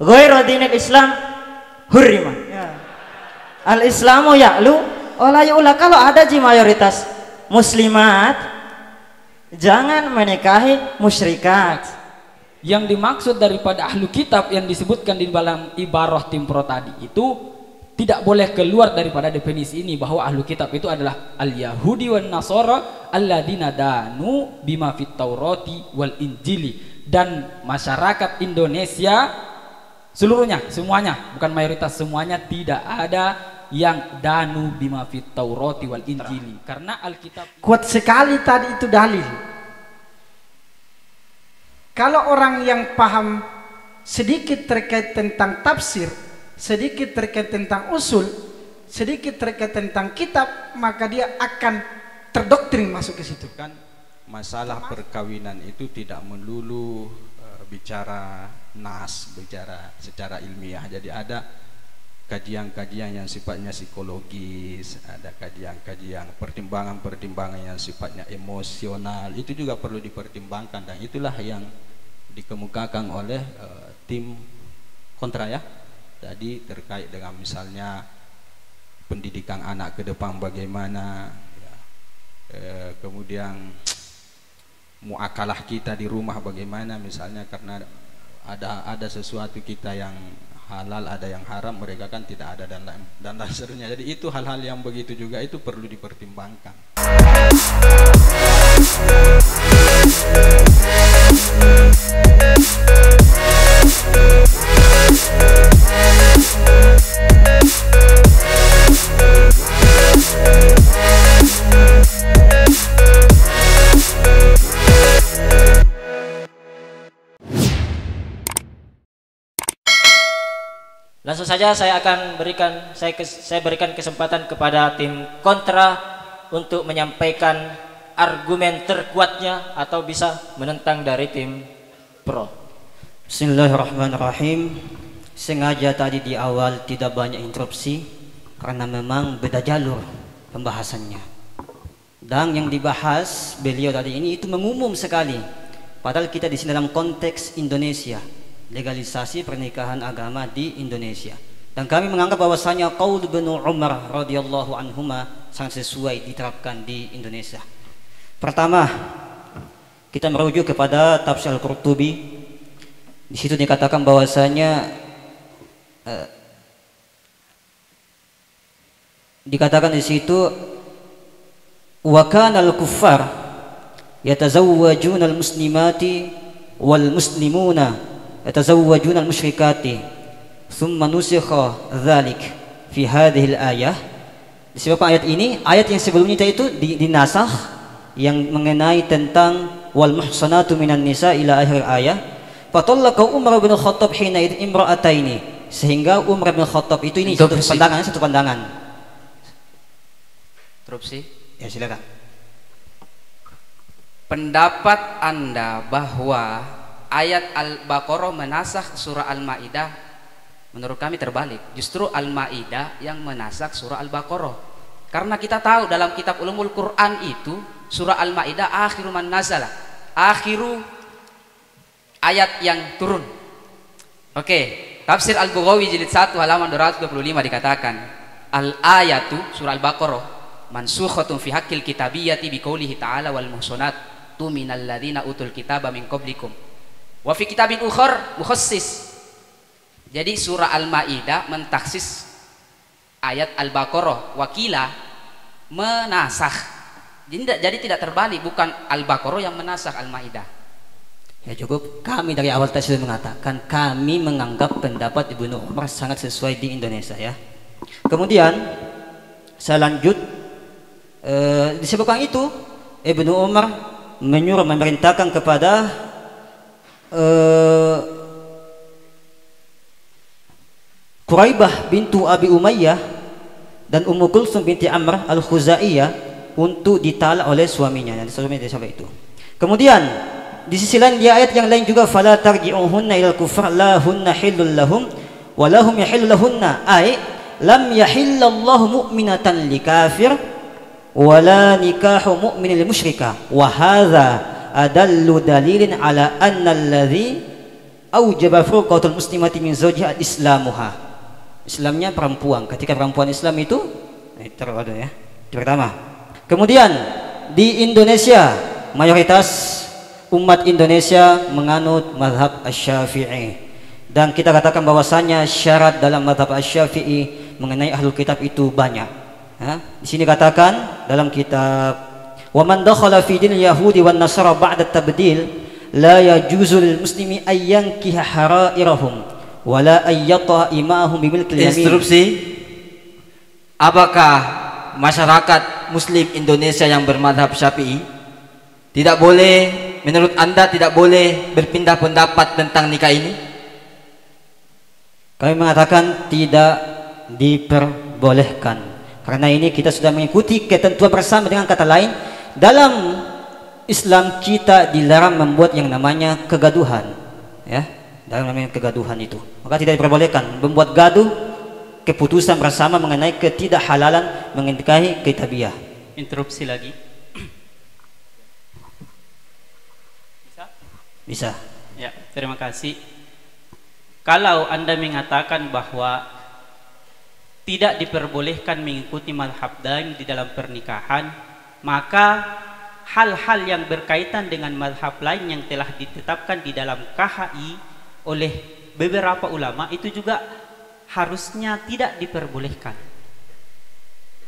ghairu dinil Islam hurrima. Ya. Al-Islamu ya'lu wala yu'la. Kalau ada mayoritas muslimat, jangan menikahi musyrikat. Yang dimaksud daripada ahlu kitab yang disebutkan di dalam ibarah Timpro tadi itu tidak boleh keluar daripada definisi ini, bahwa ahlu kitab itu adalah al-Yahudi wan Nasara alladzina danu bima fit Taurati wal Injili, dan masyarakat Indonesia seluruhnya, semuanya, bukan mayoritas, semuanya tidak ada yang danu bima fit Taurati wal Injili, karena Alkitab kuat sekali tadi itu dalil. Kalau orang yang paham sedikit terkait tentang tafsir, sedikit terkait tentang usul, sedikit terkait tentang kitab, maka dia akan terdoktrin masuk ke situ. Kan masalah perkawinan itu tidak melulu bicara nas, bicara secara ilmiah. Jadi ada kajian-kajian yang sifatnya psikologis, ada kajian-kajian pertimbangan-pertimbangan yang sifatnya emosional, itu juga perlu dipertimbangkan, dan itulah yang dikemukakan oleh tim kontra ya. Jadi terkait dengan misalnya pendidikan anak ke depan bagaimana ya, kemudian muakalah kita di rumah bagaimana misalnya, karena ada sesuatu kita yang halal, ada yang haram, mereka kan tidak ada, dan seterusnya. Jadi itu hal-hal yang begitu juga itu perlu dipertimbangkan. Langsung saja saya akan berikan kesempatan kepada tim kontra untuk menyampaikan argumen terkuatnya atau bisa menentang dari tim pro. Bismillahirrahmanirrahim. Sengaja tadi di awal tidak banyak interupsi karena memang beda jalur pembahasannya. Dan yang dibahas beliau tadi ini itu mengumum sekali. Padahal kita di sini dalam konteks Indonesia, legalisasi pernikahan agama di Indonesia, dan kami menganggap bahwasanya qaul Ibnu Umar radhiyallahu anhuma sangat sesuai diterapkan di Indonesia. Pertama, kita merujuk kepada tafsir Al-Qurtubi. Di situ dikatakan bahwasanya dikatakan di situ wa kana al-kuffar yatazawwajuna al-muslimati wal muslimuna yatazawwajuna al-musyrikati thumma nusikha dzalik fi hadhihi al-ayah. Disebabkan ayat ini, ayat yang sebelumnya itu dinasakh yang mengenai tentang wal muhsanatu minan nisa ila akhir ayah. Fatallaqa Umar bin Khattab hina imra'ataini, sehingga Umar bin Khattab itu ini satu pandangan. Interupsi. Ya silakan. Pendapat Anda bahwa ayat Al-Baqarah menasakh surah Al-Maidah, menurut kami terbalik. Justru Al-Maidah yang menasakh surah Al-Baqarah. Karena kita tahu dalam kitab Ulumul Quran itu surah Al-Maidah akhiru man nazala, akhiru ayat yang turun. Oke, tafsir Al-Baghawi jilid 1 halaman 225 dikatakan al-ayatu surah Al-Baqarah mansukhatun fi haqqil kitabiyyati biqaulihi ta'ala wal muhsanat tu minal ladzina utul kitaba min qablikum wa fi kitabin ukhar mukhassis. Jadi surah Al-Maidah mentaksis ayat Al-Baqarah, wakila menasakh. Jadi tidak terbalik, bukan Al-Baqarah yang menasakh Al-Maidah. Ya cukup, kami dari awal tadi sudah mengatakan kami menganggap pendapat Ibnu Umar sangat sesuai di Indonesia ya. Kemudian saya lanjut, disebabkan itu Ibnu Umar menyuruh, memerintahkan kepada Quraibah bintu Abi Umayyah dan Ummu Kulsum binti Amr al-Khuzaiyah untuk ditalak oleh suaminya, yang suaminya sampai itu. Kemudian di sisi lain di ayat yang lain juga fala tarji'uhunna ilal kufar la hunna hillul lahum wa lahum yahillu lahunna, ay lam yahillallahu mu'minatan likafir wa la nikahu mu'minin limusyrika wa hadza adallu dalilin ala anna alladhi aujaba furqatul muslimati min zawjiha islamuha. Islamnya perempuan. Ketika perempuan Islam itu terada ya. Itu pertama. Kemudian di Indonesia mayoritas umat Indonesia menganut mazhab Asy-Syafi'i. Dan kita katakan bahwasanya syarat dalam mazhab Asy-Syafi'i mengenai ahlul kitab itu banyak. Di sini katakan dalam kitab wa man dakhala fi dinil yahudi wan nasara ba'da tabdil la yajuzu lil muslimi ay yankiha harairahum wala ay yata imahum bimilkil yamin. Instruksi, apakah masyarakat muslim Indonesia yang bermadhab Syafi'i tidak boleh, menurut Anda tidak boleh berpindah pendapat tentang nikah ini? Kami mengatakan tidak diperbolehkan. Karena ini kita sudah mengikuti ketentuan bersama. Dengan kata lain, dalam Islam kita dilarang membuat yang namanya kegaduhan, ya, dalam namanya kegaduhan itu. Maka tidak diperbolehkan membuat gaduh keputusan bersama mengenai ketidakhalalan menikahi kitabiah. Interupsi lagi. Bisa. Ya, terima kasih. Kalau Anda mengatakan bahwa tidak diperbolehkan mengikuti mazhab lain di dalam pernikahan, maka hal-hal yang berkaitan dengan mazhab lain yang telah ditetapkan di dalam KHI oleh beberapa ulama itu juga harusnya tidak diperbolehkan.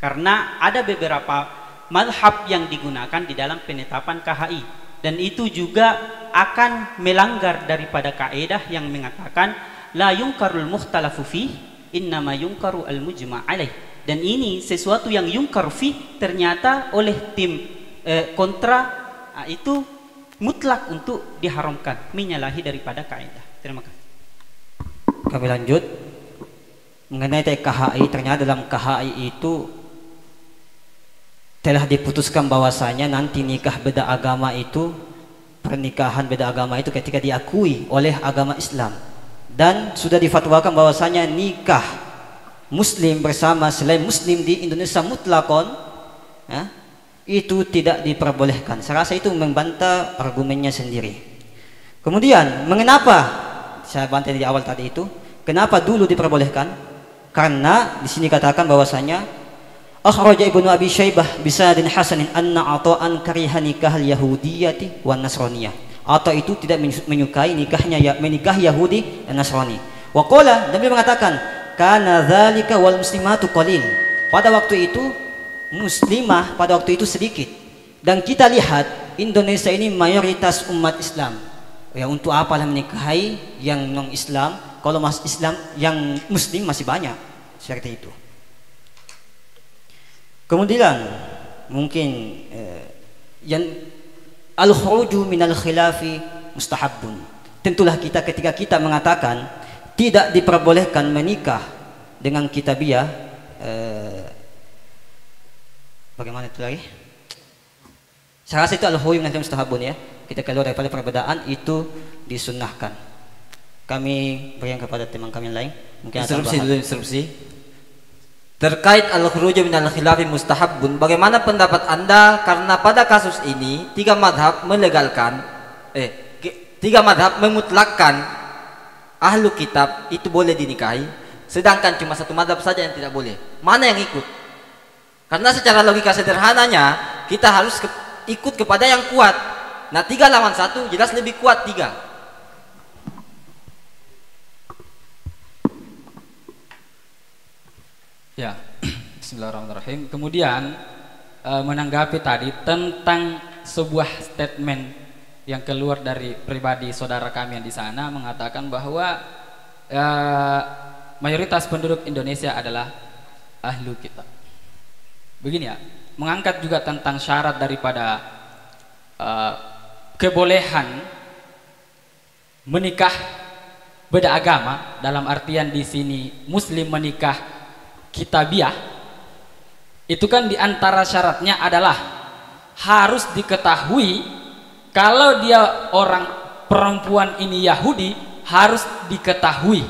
Karena ada beberapa mazhab yang digunakan di dalam penetapan KHI, dan itu juga akan melanggar daripada kaidah yang mengatakan la yungkarul mukhtalafu fih innama yungkaru al mujma' alaih. Dan ini sesuatu yang yungkar fi ternyata oleh tim kontra itu mutlak untuk diharamkan, menyalahi daripada kaidah. Terima kasih. Kami lanjut mengenai KHI. Ternyata dalam KHI itu telah diputuskan bahwasanya nanti nikah beda agama itu, pernikahan beda agama itu ketika diakui oleh agama Islam, dan sudah difatwakan bahwasanya nikah muslim bersama selain muslim di Indonesia mutlakon, ya, itu tidak diperbolehkan. Saya rasa itu membantah argumennya sendiri. Kemudian mengapa saya bantah di awal tadi itu, kenapa dulu diperbolehkan? Karena di sini katakan bahwasanya akhraja Ibnu Abi Syaibah bisanadin hasanin anna Ata'an kariha nikahal yahudiyyati wan nasraniyah. Atau itu tidak menyukai menikah Yahudi dan Nasrani. Wa qala, Nabi mengatakan kana dzalika wal muslimatu qalil. Pada waktu itu muslimah pada waktu itu sedikit. Dan kita lihat Indonesia ini mayoritas umat Islam. Ya, untuk apalah menikahi yang non Islam kalau mas Islam yang muslim masih banyak. Seperti itu. Kemudian mungkin yang al-khuruju minal khilafi mustahabun. Tentulah kita ketika kita mengatakan tidak diperbolehkan menikah dengan kitabiah, bagaimana itu lagi? Saya rasa itu al-khuruju minal mustahabun, ya. Kita keluar daripada perbedaan itu disunnahkan. Kami berikan kepada teman kami yang lain. Mungkin instruksi. Terkait al-khuruj minal khilafi mustahabun, bagaimana pendapat Anda? Karena pada kasus ini tiga madhab memutlakkan ahlu kitab itu boleh dinikahi, sedangkan cuma satu madhab saja yang tidak boleh. Mana yang ikut? Karena secara logika sederhananya kita harus ikut kepada yang kuat. Nah, 3 lawan 1 jelas lebih kuat 3. Ya, bismillahirrahmanirrahim. Kemudian menanggapi tadi tentang sebuah statement yang keluar dari pribadi saudara kami yang di sana mengatakan bahwa mayoritas penduduk Indonesia adalah ahlu kitab. Begini ya, mengangkat juga tentang syarat daripada kebolehan menikah beda agama, dalam artian di sini muslim menikah kitabiah, itu kan diantara syaratnya adalah harus diketahui kalau dia orang perempuan ini Yahudi, harus diketahui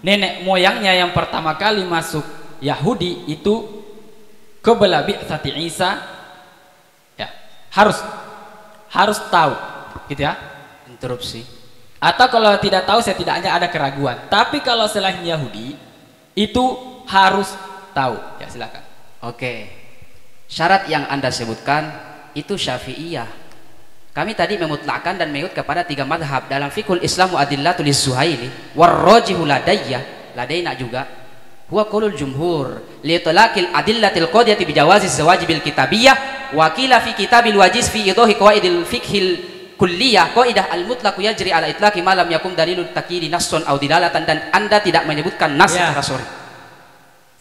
nenek moyangnya yang pertama kali masuk Yahudi itu qabla bi'tsati Isa, ya, harus tahu, gitu ya. Interupsi. Atau kalau tidak tahu setidaknya ada keraguan. Tapi kalau selain Yahudi itu harus tahu. Ya silakan. Oke. Syarat yang Anda sebutkan itu Syafi'iyah. Kami tadi memutlakkan dan mengikut kepada 3 madhab dalam fikul Islam wa adillatul Zuhaili warrajihu ladaina juga huwa qaulul jumhur li talaqil adillatil qadiyati bi jawazi zawajibil kitabiyah wa qila fi kitabil wajiz fi idahi qawaidil fiqhil kulliyah qaidah al mutlaq yajri ala itlaqi ma lam yakum dalilul takidi nassun aw dilalatan, dan Anda tidak menyebutkan nas secara sorry.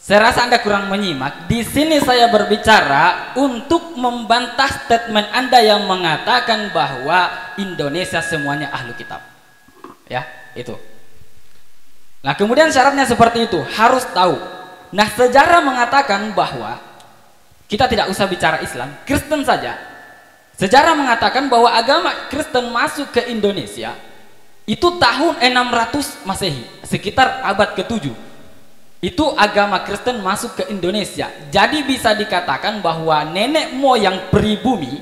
Saya rasa Anda kurang menyimak. Di sini saya berbicara untuk membantah statement Anda yang mengatakan bahwa Indonesia semuanya ahlu kitab. Ya, itu. Nah, kemudian syaratnya seperti itu, harus tahu. Nah, sejarah mengatakan bahwa kita tidak usah bicara Islam, Kristen saja. Sejarah mengatakan bahwa agama Kristen masuk ke Indonesia itu tahun 600 Masehi, sekitar abad ke-7. Itu agama Kristen masuk ke Indonesia. Jadi bisa dikatakan bahwa nenek moyang pribumi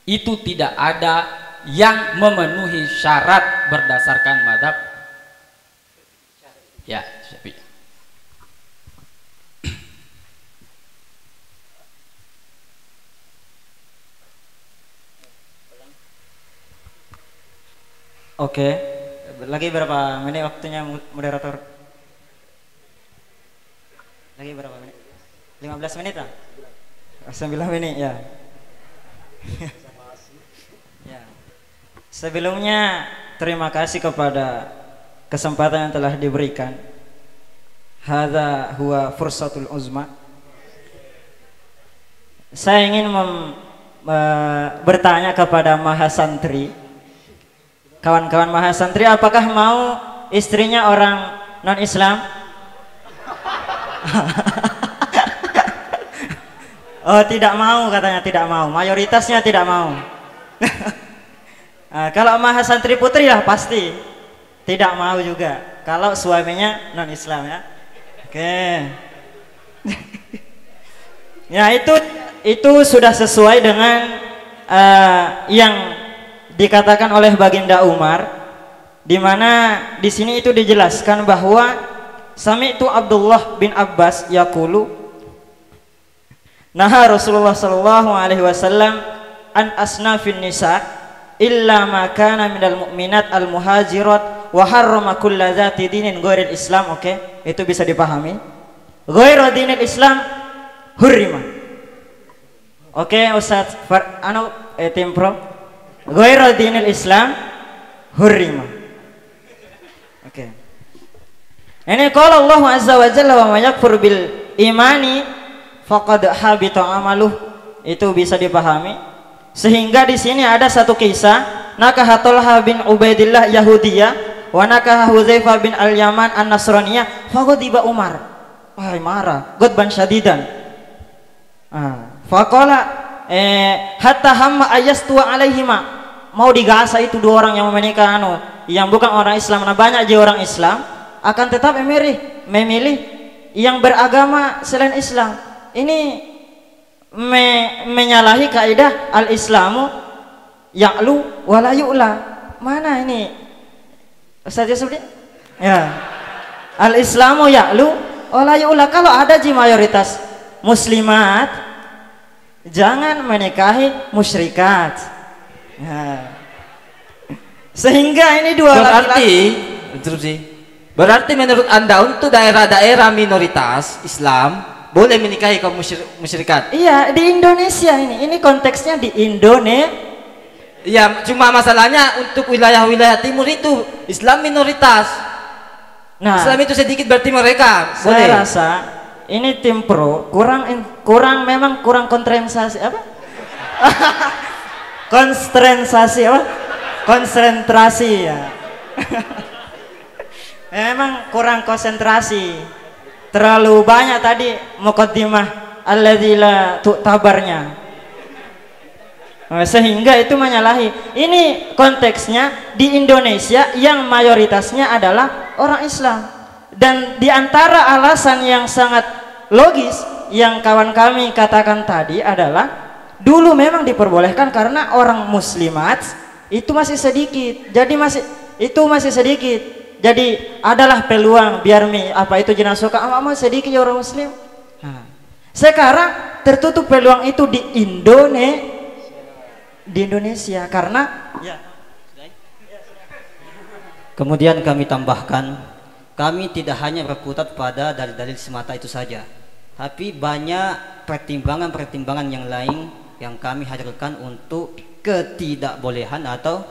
itu tidak ada yang memenuhi syarat berdasarkan mazhab ya Syafi'i. Oke, lagi berapa menit waktunya moderator? Lagi berapa menit? 15 menit lah? 9 menit ya. Ya. Sebelumnya terima kasih kepada kesempatan yang telah diberikan. Hadza huwa fursatul uzma. Saya ingin bertanya kepada mahasantri, kawan-kawan mahasantri, apakah mau istrinya orang non-Islam? Oh, tidak mau katanya, tidak mau. Mayoritasnya tidak mau. Kalau mahasantri putri lah pasti tidak mau juga. Kalau suaminya non-Islam ya. Oke. Ya itu sudah sesuai dengan yang dikatakan oleh Baginda Umar, di mana di sini itu dijelaskan bahwa Sami'tu Abdullah bin Abbas yaqulu naha Rasulullah sallallahu alaihi wasallam an asnafin nisa illa ma kana minal mu'minat al muhajirat wa harrama kulla dzati dinin ghairil Islam. Oke, itu bisa dipahami. Ghairu dinil Islam hurrima. Oke, Ustaz tim pro. Ghairu dinil Islam hurrima. Oke. Ini kalau Allah Azza wa Jalla wa mayakfur bil imani faqad habita amaluh, itu bisa dipahami. Sehingga di sini ada satu kisah, nakah Talha bin Ubaidillah Yahudiyah wa nakah Hudzaifah bin Al-Yaman An-Nasraniyah faqadiba Umar. Wah, marah, ghadban syadidan. Faqala hatta hamma ayastu alaihima, mau digasa itu 2 orang yang menikah yang bukan orang Islam. Nah, banyak aja orang Islam akan tetap memilih yang beragama selain Islam. Ini menyalahi kaidah al-Islamu ya'lu wa la yu'la. Mana ini Ustaz Yusuf dia? Ya. Al-Islamu ya'lu wa la yu'la. Kalau ada mayoritas muslimat, jangan menikahi musyrikat. Ya. Sehingga ini dua laki-laki. Berarti menurut Anda untuk daerah-daerah minoritas Islam boleh menikahi kaum musyrikat? Iya, di Indonesia ini konteksnya di Indonesia. Iya, cuma masalahnya untuk wilayah-wilayah timur itu Islam minoritas. Nah, Islam itu sedikit berarti mereka. Saya rasa ini tim pro memang kurang konsentrasi apa? Konsentrasi ya. Memang kurang konsentrasi, terlalu banyak tadi muqaddimah alladzi la tu'tabarnya, sehingga itu menyalahi. Ini konteksnya di Indonesia yang mayoritasnya adalah orang Islam, dan diantara alasan yang sangat logis yang kawan kami katakan tadi adalah dulu memang diperbolehkan karena orang muslimat itu masih sedikit. Jadi masih sedikit. Jadi adalah peluang biar apa itu jenazah amat sedikit ya orang muslim. Sekarang tertutup peluang itu di Indonesia karena ya. Kemudian kami tambahkan, kami tidak hanya berkutat pada dalil-dalil semata itu saja, tapi banyak pertimbangan-pertimbangan yang lain yang kami hadirkan untuk ketidakbolehan atau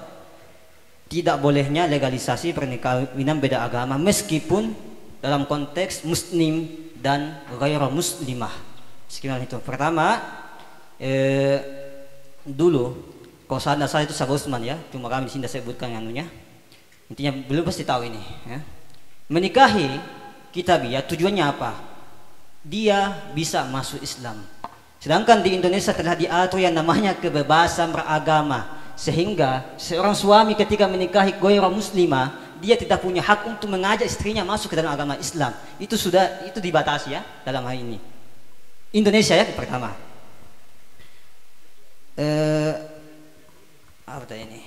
tidak bolehnya legalisasi pernikahan beda agama meskipun dalam konteks muslim dan ghairu muslimah. Sekian itu. Pertama, dulu kalau saya itu Sabah Usman ya, cuma kami di sini sebutkan anunya. Intinya belum pasti tahu ini ya. Menikahi kitabiah tujuannya apa? Dia bisa masuk Islam. Sedangkan di Indonesia telah diatur yang namanya kebebasan beragama, sehingga seorang suami ketika menikahi ghairu muslimah, dia tidak punya hak untuk mengajak istrinya masuk ke dalam agama Islam. Itu dibatasi ya dalam hal ini. Indonesia ya pertama. Apa tadi ini?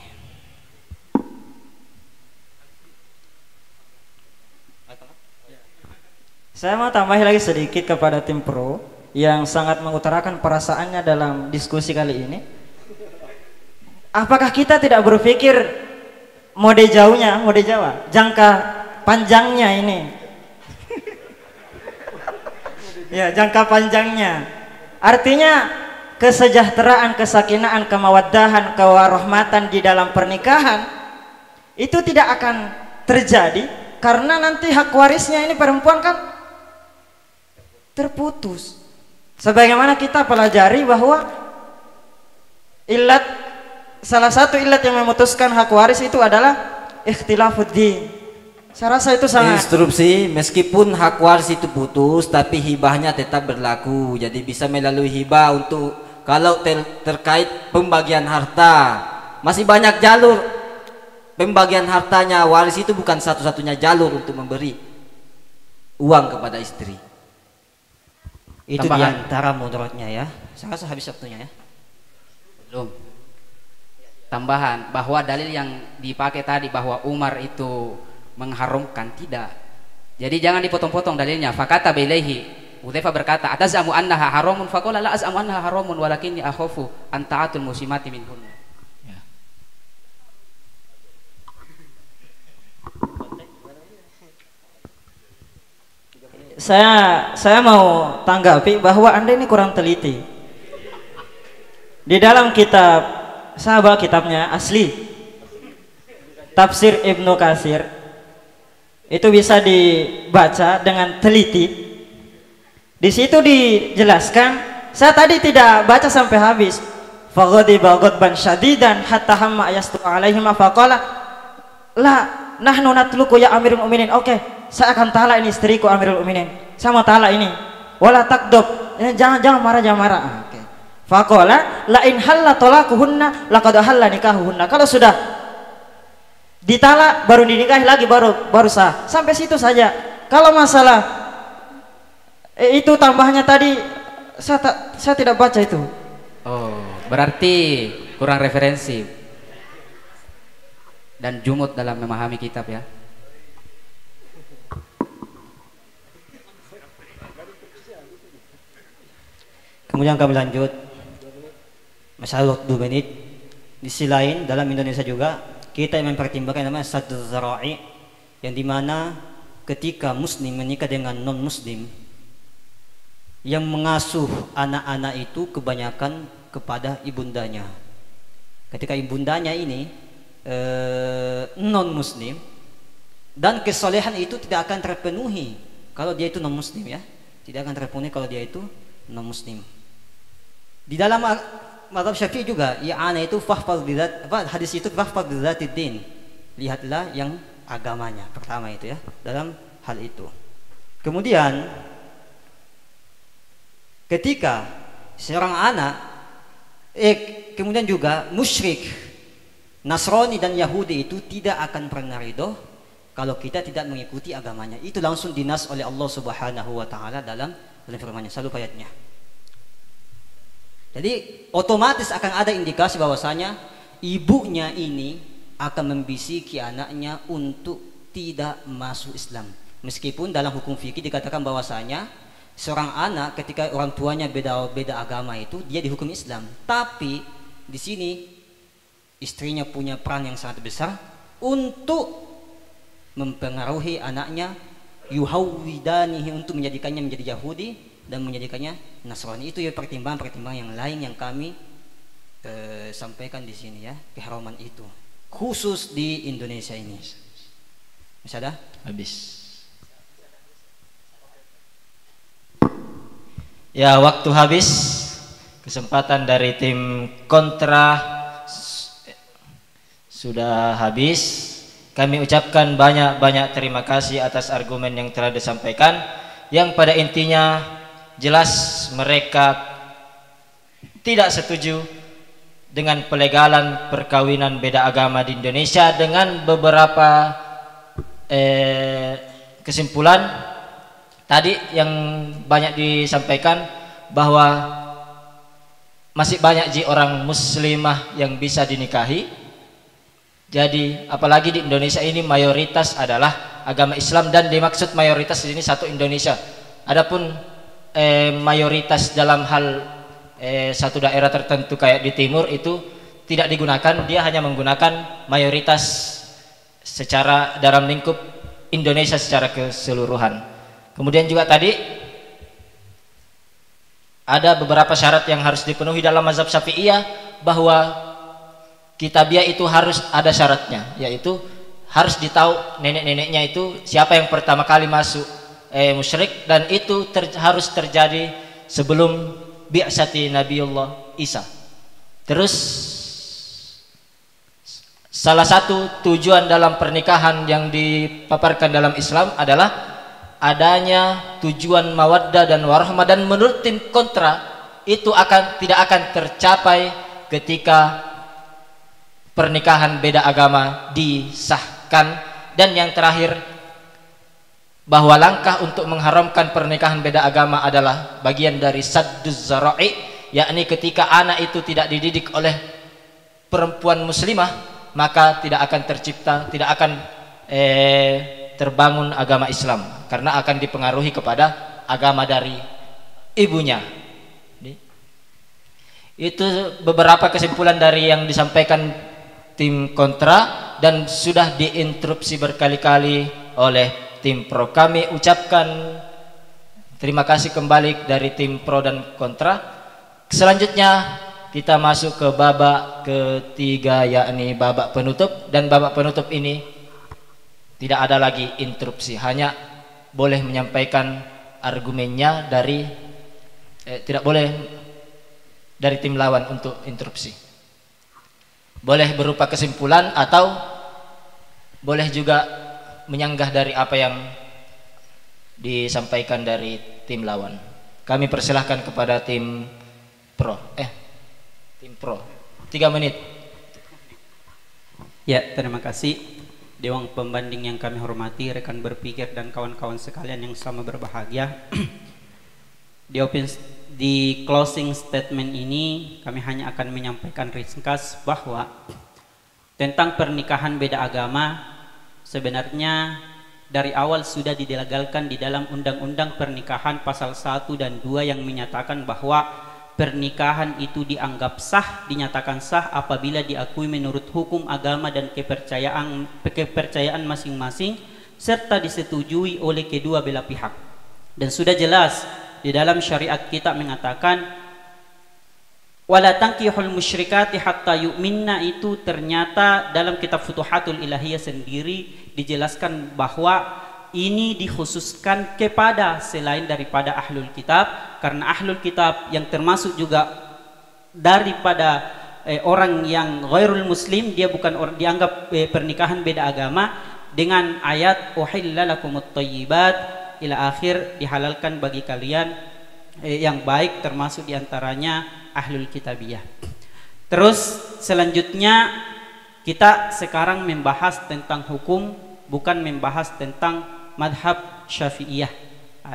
Saya mau tambahin lagi sedikit kepada tim pro yang sangat mengutarakan perasaannya dalam diskusi kali ini. Apakah kita tidak berpikir mode Jawa, jangka panjangnya ini? Ya, jangka panjangnya. Artinya kesejahteraan, kesakinaan, kemawaddahan, kewarahmatan di dalam pernikahan itu tidak akan terjadi karena nanti hak warisnya ini perempuan kan terputus. Sebagaimana kita pelajari bahwa salah satu ilat yang memutuskan hak waris itu adalah ikhtilafuddin. Saya rasa itu sangat instruksi, meskipun hak waris itu putus tapi hibahnya tetap berlaku. Jadi bisa melalui hibah untuk kalau terkait pembagian harta. Masih banyak jalur pembagian hartanya. Waris itu bukan satu-satunya jalur untuk memberi uang kepada istri. Itu diantara menurutnya ya. Saya rasa habis waktunya ya. Belum. Tambahan bahwa dalil yang dipakai tadi bahwa Umar itu mengharamkan, tidak. Jadi jangan dipotong-potong dalilnya. Fakata bilaihi, Hudzaifah berkata, "Atazamu annaha haramun?" Faqala la az'amu annaha haramun walakinni akhafu an ta'atul musimati minhunna. Ya. Saya mau tanggapi bahwa Anda ini kurang teliti. Di dalam kitab, saya bawa kitabnya asli, Tafsir Ibnu Katsir, itu bisa dibaca dengan teliti. Di situ dijelaskan, saya tadi tidak baca sampai habis. Faghadiba ghadban syadidan hatta hamma yastu alaihim faqala la nahnu natluku ya Amirul Mukminin. Oke, saya akan talak ini istriku Amirul Mukminin. Saya mau talak ini. Wala takdub. Jangan marah. Oke. Faqala la in halla talaquhunna laqad halla nikahuhunna. Kalau sudah ditalak baru dinikahi lagi baru sah. Sampai situ saja. Kalau masalah itu tambahnya tadi saya tidak baca itu. Oh, berarti kurang referensi dan jumut dalam memahami kitab ya. Kemudian kami lanjut. Masalah 2 menit. Di sisi lain dalam Indonesia juga kita yang mempertimbangkan namanya satu zara'i, yang dimana ketika muslim menikah dengan non muslim, yang mengasuh anak-anak itu kebanyakan kepada ibundanya. Ketika ibundanya ini non muslim, dan kesolehan itu tidak akan terpenuhi kalau dia itu non muslim ya, tidak akan terpenuhi kalau dia itu non muslim. Di dalam mazhab Syafi'i juga i'anah itu fahfaz bidzat, hadis itu fahfaz bidzatid din, lihatlah yang agamanya, pertama itu ya dalam hal itu. Kemudian ketika seorang anak kemudian juga musyrik Nasrani dan Yahudi itu tidak akan pernah ridho kalau kita tidak mengikuti agamanya. Itu langsung dinas oleh Allah Subhanahu wa taala dalam firman-Nya. Selalu ayatnya. Jadi otomatis akan ada indikasi bahwasanya ibunya ini akan membisiki anaknya untuk tidak masuk Islam. Meskipun dalam hukum fikih dikatakan bahwasanya seorang anak ketika orang tuanya beda agama itu dia dihukum Islam. Tapi di sini istrinya punya peran yang sangat besar untuk mempengaruhi anaknya, yuhawidanihi, untuk menjadikannya menjadi Yahudi dan menjadikannya Nasrani. Itu ya pertimbangan-pertimbangan yang lain yang kami sampaikan di sini ya, keharaman itu khusus di Indonesia ini. Masih ada? Habis. Ya, waktu habis. Kesempatan dari tim kontra sudah habis. Kami ucapkan banyak-banyak terima kasih atas argumen yang telah disampaikan, yang pada intinya jelas mereka tidak setuju dengan pelegalan perkawinan beda agama di Indonesia, dengan beberapa kesimpulan tadi yang banyak disampaikan, bahwa masih banyak orang muslimah yang bisa dinikahi. Jadi apalagi di Indonesia ini mayoritas adalah agama Islam, dan dimaksud mayoritas di sini satu Indonesia. Adapun mayoritas dalam hal satu daerah tertentu kayak di timur itu tidak digunakan, dia hanya menggunakan mayoritas secara dalam lingkup Indonesia secara keseluruhan. Kemudian juga tadi ada beberapa syarat yang harus dipenuhi dalam mazhab Syafi'iyah, bahwa Kitabiah itu harus ada syaratnya, yaitu harus ditahu nenek-neneknya itu siapa yang pertama kali masuk musyrik, dan itu harus terjadi sebelum bi'sati Nabiullah Isa. Terus salah satu tujuan dalam pernikahan yang dipaparkan dalam Islam adalah adanya tujuan mawaddah dan warahmah, dan menurut tim kontra itu tidak akan tercapai ketika pernikahan beda agama disahkan. Dan yang terakhir, bahwa langkah untuk mengharamkan pernikahan beda agama adalah bagian dari sadduz zara'i, yakni ketika anak itu tidak dididik oleh perempuan muslimah, maka tidak akan tercipta, tidak akan terbangun agama Islam, karena akan dipengaruhi kepada agama dari ibunya. Itu beberapa kesimpulan dari yang disampaikan tim kontra, dan sudah diinterupsi berkali-kali oleh tim pro. Kami ucapkan terima kasih kembali dari tim pro dan kontra. Selanjutnya kita masuk ke babak ketiga, yakni babak penutup. Dan babak penutup ini tidak ada lagi interupsi, hanya boleh menyampaikan argumennya dari tidak boleh dari tim lawan untuk interupsi. Boleh berupa kesimpulan atau boleh juga menyanggah dari apa yang disampaikan dari tim lawan. Kami persilahkan kepada tim pro. Tim pro. 3 menit. Ya, terima kasih Dewan Pembanding yang kami hormati, rekan berpikir dan kawan-kawan sekalian yang sama berbahagia. Di closing statement ini kami hanya akan menyampaikan ringkas bahwa tentang pernikahan beda agama sebenarnya dari awal sudah dilegalkan di dalam Undang-Undang Pernikahan pasal 1 dan 2 yang menyatakan bahwa pernikahan itu dianggap sah, dinyatakan sah apabila diakui menurut hukum agama dan kepercayaan masing-masing serta disetujui oleh kedua belah pihak. Dan sudah jelas di dalam syariat kita mengatakan wala tankihul musyrikati hatta yu'minna, itu ternyata dalam kitab Futuhatul Ilahiyah sendiri dijelaskan bahwa ini dikhususkan kepada selain daripada ahlul kitab, karena ahlul kitab yang termasuk juga daripada orang yang ghairul muslim, dia bukan orang dianggap pernikahan beda agama, dengan ayat uhilla lakumut thayyibat ila akhir, dihalalkan bagi kalian yang baik, termasuk diantaranya ahlul kitabiyah. Terus selanjutnya kita sekarang membahas tentang hukum, bukan membahas tentang madhab Syafi'iyah.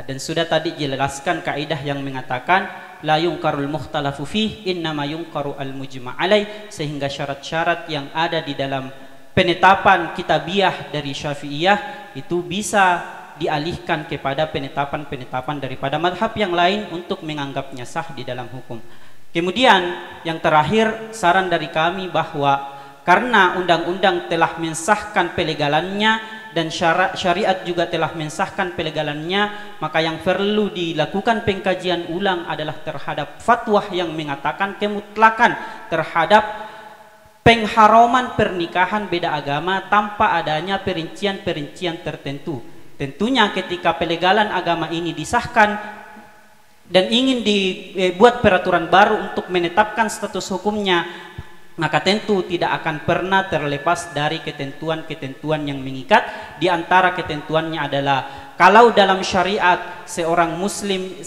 Dan sudah tadi jelaskan kaidah yang mengatakan la yungkarul mukhtalafu fih innama yungkaru al mujma' alaih, sehingga syarat-syarat yang ada di dalam penetapan kitabiah dari Syafi'iyah itu bisa dialihkan kepada penetapan-penetapan daripada madhab yang lain untuk menganggapnya sah di dalam hukum. Kemudian yang terakhir, saran dari kami bahwa karena undang-undang telah mensahkan pelegalannya dan syariat juga telah mensahkan pelegalannya, maka yang perlu dilakukan pengkajian ulang adalah terhadap fatwa yang mengatakan kemutlakan terhadap pengharaman pernikahan beda agama tanpa adanya perincian-perincian tertentu. Tentunya ketika pelegalan agama ini disahkan dan ingin dibuat peraturan baru untuk menetapkan status hukumnya, maka tentu tidak akan pernah terlepas dari ketentuan-ketentuan yang mengikat. Di antara ketentuannya adalah kalau dalam syariat seorang muslim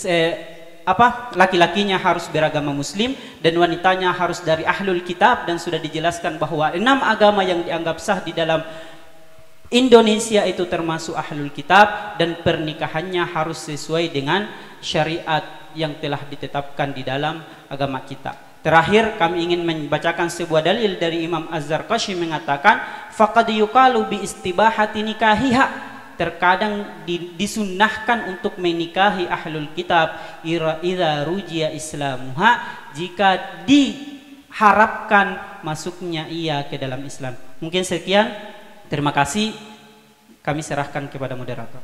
laki-lakinya harus beragama muslim dan wanitanya harus dari ahlul kitab, dan sudah dijelaskan bahwa 6 agama yang dianggap sah di dalam Indonesia itu termasuk ahlul kitab, dan pernikahannya harus sesuai dengan syariat yang telah ditetapkan di dalam agama kita. Terakhir, kami ingin membacakan sebuah dalil dari Imam Az-Zarqashi mengatakan, faqad yuqalu bi istibahati nikahiha, terkadang disunnahkan untuk menikahi ahlul kitab idza rujiya islamuha, jika diharapkan masuknya ia ke dalam Islam. Mungkin sekian, terima kasih, kami serahkan kepada moderator.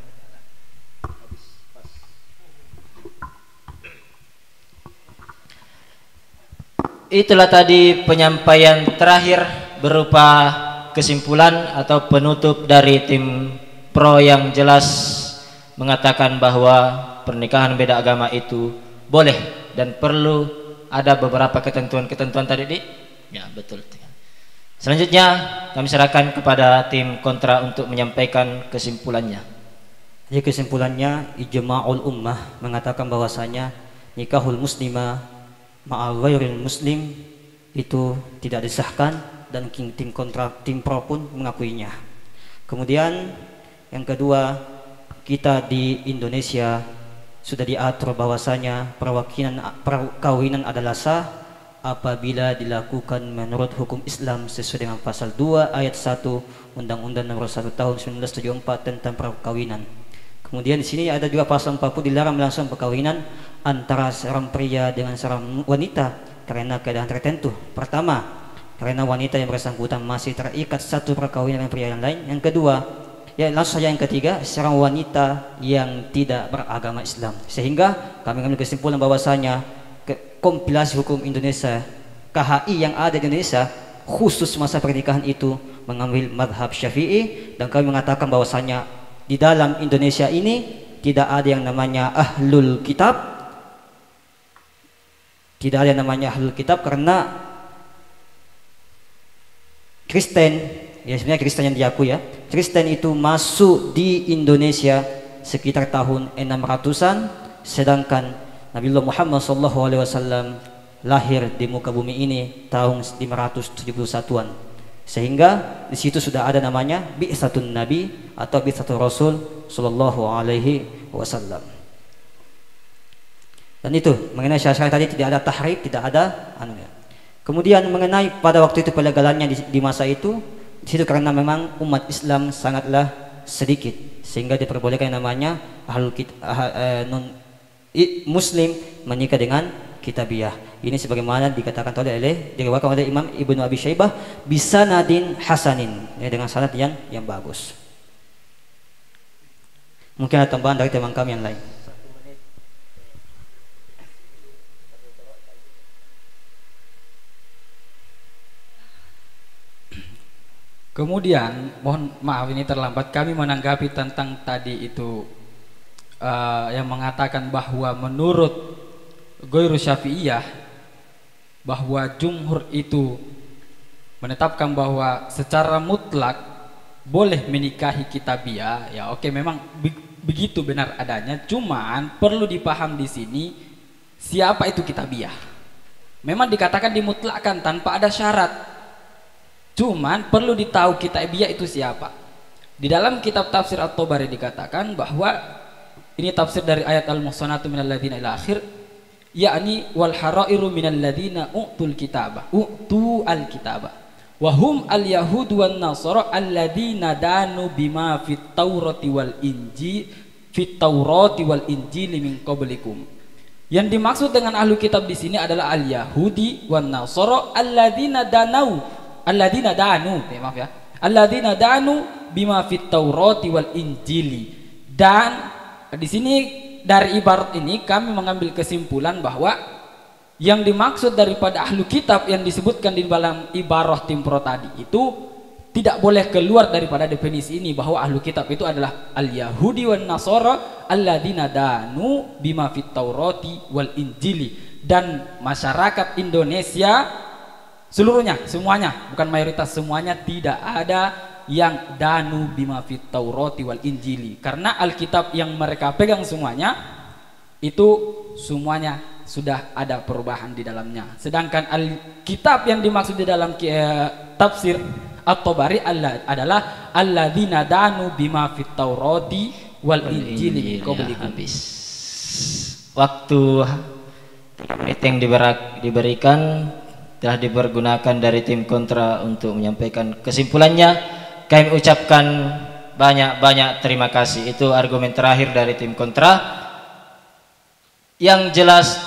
Itulah tadi penyampaian terakhir berupa kesimpulan atau penutup dari tim pro yang jelas mengatakan bahwa pernikahan beda agama itu boleh dan perlu ada beberapa ketentuan-ketentuan tadi. Ya, betul. Selanjutnya kami serahkan kepada tim kontra untuk menyampaikan kesimpulannya. Jadi kesimpulannya, ijma'ul ummah mengatakan bahwasanya nikahul muslimah ma'al ghairil muslim itu tidak disahkan, dan tim kontra, tim pro pun mengakuinya. Kemudian yang kedua, kita di Indonesia sudah diatur bahwasanya perkawinan adalah sah apabila dilakukan menurut hukum Islam sesuai dengan pasal 2 ayat 1 Undang-Undang Nomor 1 Tahun 1974 tentang perkawinan. Kemudian di sini ada juga pasal 40 dilarang langsung perkawinan antara seorang pria dengan seorang wanita karena keadaan tertentu. Pertama, karena wanita yang bersangkutan masih terikat satu perkawinan dengan pria yang lain. Yang kedua, ya langsung saja yang ketiga, seorang wanita yang tidak beragama Islam. Sehingga kami mengambil kesimpulan bahwasanya kompilasi hukum Indonesia, KHI yang ada di Indonesia khusus masa pernikahan itu mengambil madhab Syafi'i, dan kami mengatakan bahwasanya di dalam Indonesia ini tidak ada yang namanya ahlul kitab, tidak ada yang namanya ahlul kitab karena Kristen, ya sebenarnya Kristen yang diakui ya, Kristen itu masuk di Indonesia sekitar tahun 600-an, sedangkan Nabiullah Muhammad SAW lahir di muka bumi ini tahun 571-an. Sehingga di situ sudah ada namanya bi'tsatun nabi atau bi'tsatur rasul sallallahu alaihi wasallam. Dan itu mengenai syarat tadi tidak ada tahrif, tidak ada anunya. Kemudian mengenai pada waktu itu pelegalannya di masa itu, di situ karena memang umat Islam sangatlah sedikit sehingga diperbolehkan namanya non muslim menikah dengan kitabiah. Ini sebagaimana dikatakan diriwayatkan oleh Imam Ibnu Abi Syaibah bisanadin hasanin, ya, dengan sanad yang bagus. Mungkin ada tambahan dari teman kami yang lain. Kemudian mohon maaf ini terlambat, kami menanggapi tentang tadi itu yang mengatakan bahwa menurut Ghairu Syafi'iyah bahwa jumhur itu menetapkan bahwa secara mutlak boleh menikahi kitabiah. Ya oke, memang begitu benar adanya, cuman perlu dipaham di sini siapa itu kitabiah. Memang dikatakan dimutlakkan tanpa ada syarat, cuman perlu ditahu kitabiah itu siapa. Di dalam kitab tafsir At-Tabari dikatakan bahwa ini tafsir dari ayat al-muhsanatu minal ladzina ila akhir, yakni wal harairu minal ladzina utul alkitaba wa hum al yahud wan nasara alladzina danu bima fit taurati wal injil min qablikum. Yang dimaksud dengan ahlu kitab di sini adalah al yahudi wan nasara alladzina danu bima fit taurati wal injili. Dan di sini dari ibarat ini kami mengambil kesimpulan bahwa yang dimaksud daripada ahlu kitab yang disebutkan di dalam ibarah tim pro tadi itu tidak boleh keluar daripada definisi ini, bahwa ahlu kitab itu adalah al-yahudi wan nasara alladzina danu bima fit taurati wal injili. Dan masyarakat Indonesia seluruhnya, semuanya, bukan mayoritas, semuanya tidak ada yang danu bima fit taurati wal injili, karena alkitab yang mereka pegang semuanya itu semuanya sudah ada perubahan di dalamnya. Sedangkan alkitab yang dimaksud di dalam tafsir At-Tabari adalah alladzina danu bima fit taurati wal injili qablikum. Habis waktu yang diberikan telah dipergunakan dari tim kontra untuk menyampaikan kesimpulannya. Kami ucapkan banyak-banyak terima kasih. Itu argumen terakhir dari tim kontra yang jelas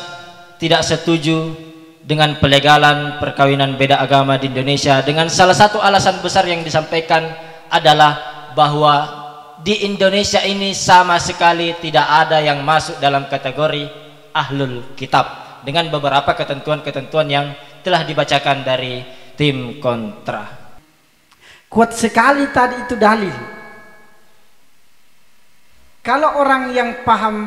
tidak setuju dengan pelegalan perkawinan beda agama di Indonesia, dengan salah satu alasan besar yang disampaikan adalah bahwa di Indonesia ini sama sekali tidak ada yang masuk dalam kategori ahlul kitab, dengan beberapa ketentuan-ketentuan yang telah dibacakan dari tim kontra. Kuat sekali tadi itu dalil. Kalau orang yang paham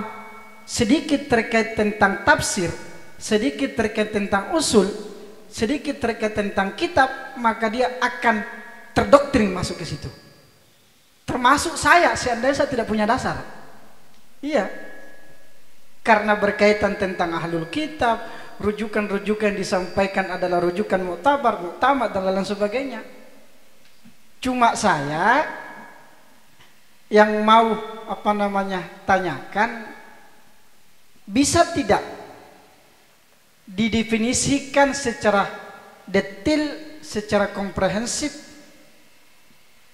sedikit terkait tentang tafsir, sedikit terkait tentang usul, sedikit terkait tentang kitab, maka dia akan terdoktrin masuk ke situ. Termasuk saya, seandainya saya tidak punya dasar. Iya. Karena berkaitan tentang ahlul kitab, rujukan-rujukan yang disampaikan adalah rujukan muktabar, muktamad dan lain sebagainya. Cuma saya yang mau tanyakan, bisa tidak didefinisikan secara detail, secara komprehensif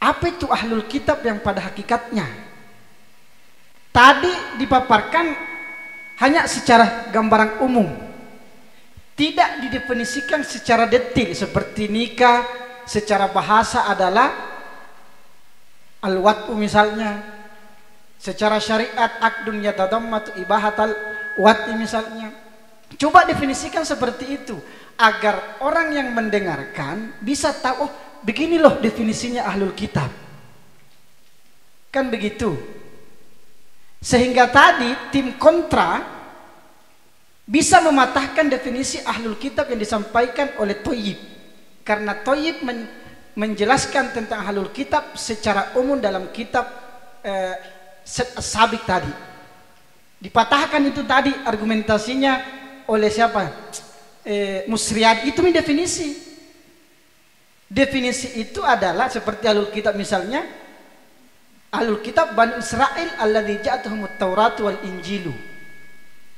apa itu ahlul kitab yang pada hakikatnya? Tadi dipaparkan hanya secara gambaran umum, tidak didefinisikan secara detail. Seperti nikah secara bahasa adalah al-wat'u misalnya, secara syariat akdun yatadammatu ibahatal wat'i misalnya. Coba definisikan seperti itu agar orang yang mendengarkan bisa tahu, oh begini loh definisinya ahlul kitab. Kan begitu. Sehingga tadi tim kontra bisa mematahkan definisi ahlul kitab yang disampaikan oleh Thayyib. Karena Thayyib menjelaskan tentang ahlul kitab secara umum dalam kitab As-Sabiq tadi. Dipatahkan itu tadi argumentasinya oleh siapa? Musriyad. Itu definisi. Definisi itu adalah seperti ahlul kitab misalnya, ahlul kitab Bani Israel alladzi ja'atuhumut Taurat wal Injilu.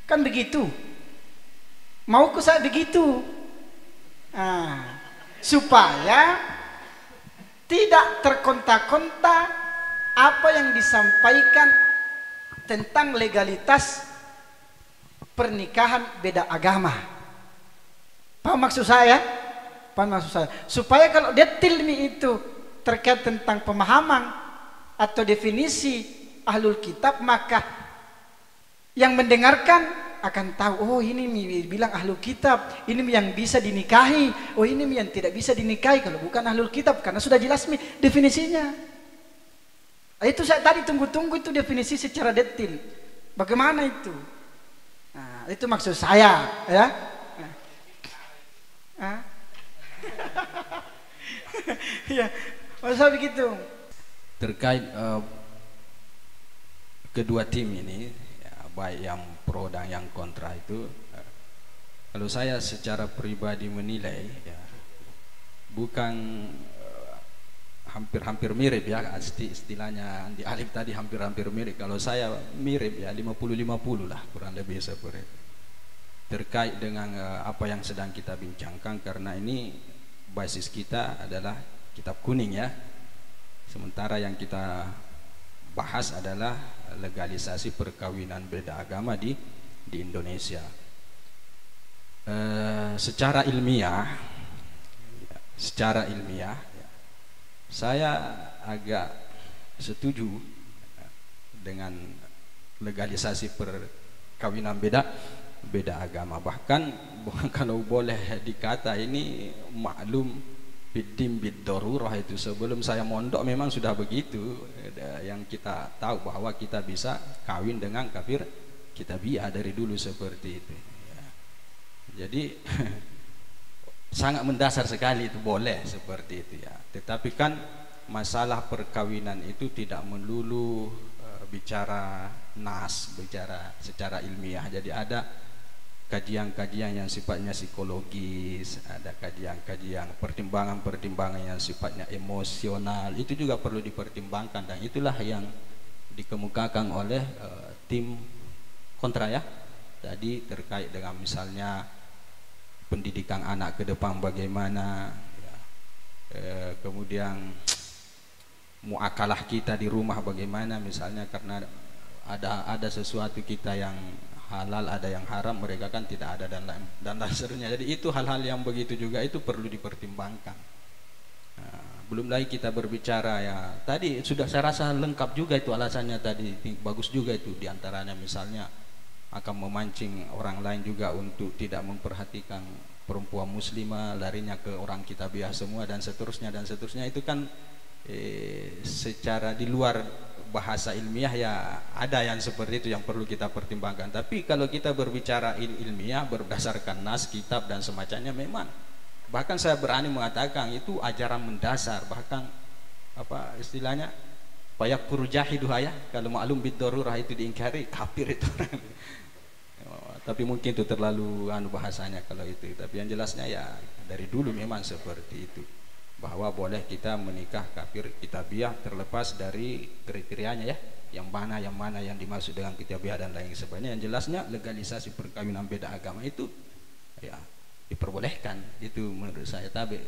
Kan begitu. Mauku saya begitu. Supaya tidak terkonta-konta apa yang disampaikan tentang legalitas pernikahan beda agama. Paham maksud saya? Paham maksud saya? Supaya kalau detail itu terkait tentang pemahaman atau definisi ahlul kitab, maka yang mendengarkan akan tahu, oh ini bilang ahlul kitab, ini yang bisa dinikahi, oh ini yang tidak bisa dinikahi kalau bukan ahlul kitab, karena sudah jelas definisinya. Itu saya tadi tunggu-tunggu itu definisi secara detail. Bagaimana itu? Nah, itu maksud saya, ya. Ya, maksud begitu. Terkait kedua tim ini, ya, baik yang pro dan yang kontra itu, kalau saya secara pribadi menilai, ya, bukan hampir-hampir mirip ya, istilahnya di Alif tadi hampir-hampir mirip. Kalau saya mirip ya 50-50 lah kurang lebih seperti itu. terkait dengan apa yang sedang kita bincangkan, karena ini basis kita adalah kitab kuning ya. Sementara yang kita bahas adalah legalisasi perkawinan beda agama di Indonesia. Secara ilmiah, saya agak setuju dengan legalisasi perkawinan beda agama. Bahkan kalau boleh dikata ini maklum bidim biddarurah, itu sebelum saya mondok memang sudah begitu, yang kita tahu bahwa kita bisa kawin dengan kafir kitabiah dari dulu seperti itu ya. Jadi sangat mendasar sekali itu boleh seperti itu ya. Tetapi kan masalah perkawinan itu tidak melulu bicara nas, bicara secara ilmiah. Jadi ada kajian-kajian yang sifatnya psikologis, ada kajian-kajian pertimbangan-pertimbangan yang sifatnya emosional, itu juga perlu dipertimbangkan, dan itulah yang dikemukakan oleh tim kontra ya tadi, terkait dengan misalnya pendidikan anak ke depan bagaimana ya, kemudian muakalah kita di rumah bagaimana misalnya, karena ada sesuatu kita yang halal, ada yang haram, mereka kan tidak ada, dan seterusnya. Jadi itu hal-hal yang begitu juga itu perlu dipertimbangkan. Nah, belum lagi kita berbicara ya tadi sudah saya rasa lengkap juga itu alasannya tadi, bagus juga itu, diantaranya misalnya akan memancing orang lain juga untuk tidak memperhatikan perempuan muslimah, larinya ke orang kitabiah semua, dan seterusnya. Itu kan secara di luar bahasa ilmiah ya ada yang seperti itu yang perlu kita pertimbangkan. Tapi kalau kita berbicara ilmiah berdasarkan nas, kitab dan semacamnya, memang bahkan saya berani mengatakan itu ajaran mendasar, bahkan apa istilahnya fayakfuru jahiduha ya, kalau maklum biddarurah itu diingkari, kafir itu orang. Tapi mungkin itu terlalu bahasanya kalau itu. Tapi yang jelasnya ya dari dulu memang seperti itu, bahwa boleh kita menikah kafir kitabiah terlepas dari kriterianya ya, yang mana yang dimaksud dengan kitabiah dan lain sebagainya. Yang jelasnya legalisasi perkawinan beda agama itu ya diperbolehkan, itu menurut saya tabe.